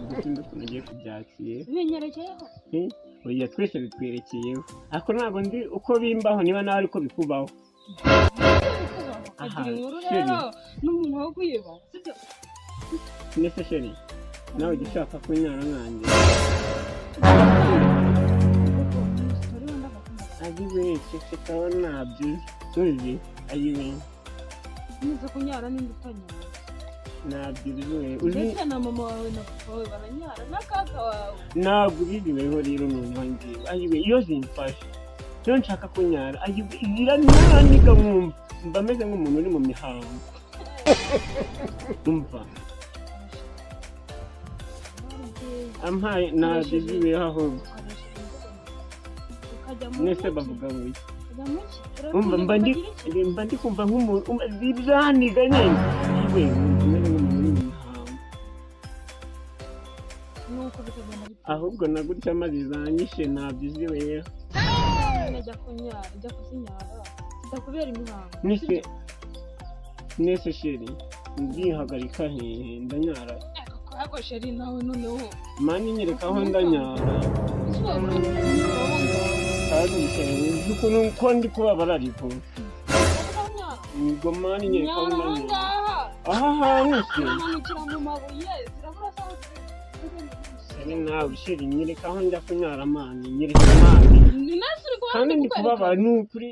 Gutinda ukuntu ugiye kubyakira binyerekeyeho oya twese bitwerekeyeho ariko ntabwo ndi uko bimbaho niba nawe ariko bikubaho agira inkuru rero n'umuntu wo kuyiba sibyo nese sheri nawe ujya ushaka kunyara nkanjye ayiwe cecekaho nabyo tuzi ayiwe nizo kunyara n'indi utanyara nabyiwe ndetse na mama wawe na papa wawe baranyara na kaka wawe ntabwo ubiziweho rero noneho ngiwe ayiwe iyo zimfashe iyo nshaka kunyara ayiwe iraniga nkumva mba meze nk'umuntu uri mu mihango umva ampaye nabyiweho ahubwo nese bavuga ngo iki umva mba ndi kumva nk'umuntu zibyaniga nyine ayiwe umeze nk'umuntu uri mu mihango ahubwo na gutya amazi zanyishe nabyiziweho najya kunyara ijya kuzinyara zitakubera imihango nese sheri ndihagarika hehe ndanyara ariko sheri nawe noneho mani nyereka aho ndanyara kandi sheri uzi ukuntu ko ndi kubabara ariko ngo mani nyereka aho ndanyara aha hantu se umanukira mu mabuye zirabura sawa sheri nawe sheri nyereka aho njya kunyara mani nyereka mani kandi ndi kubabara ni ukuri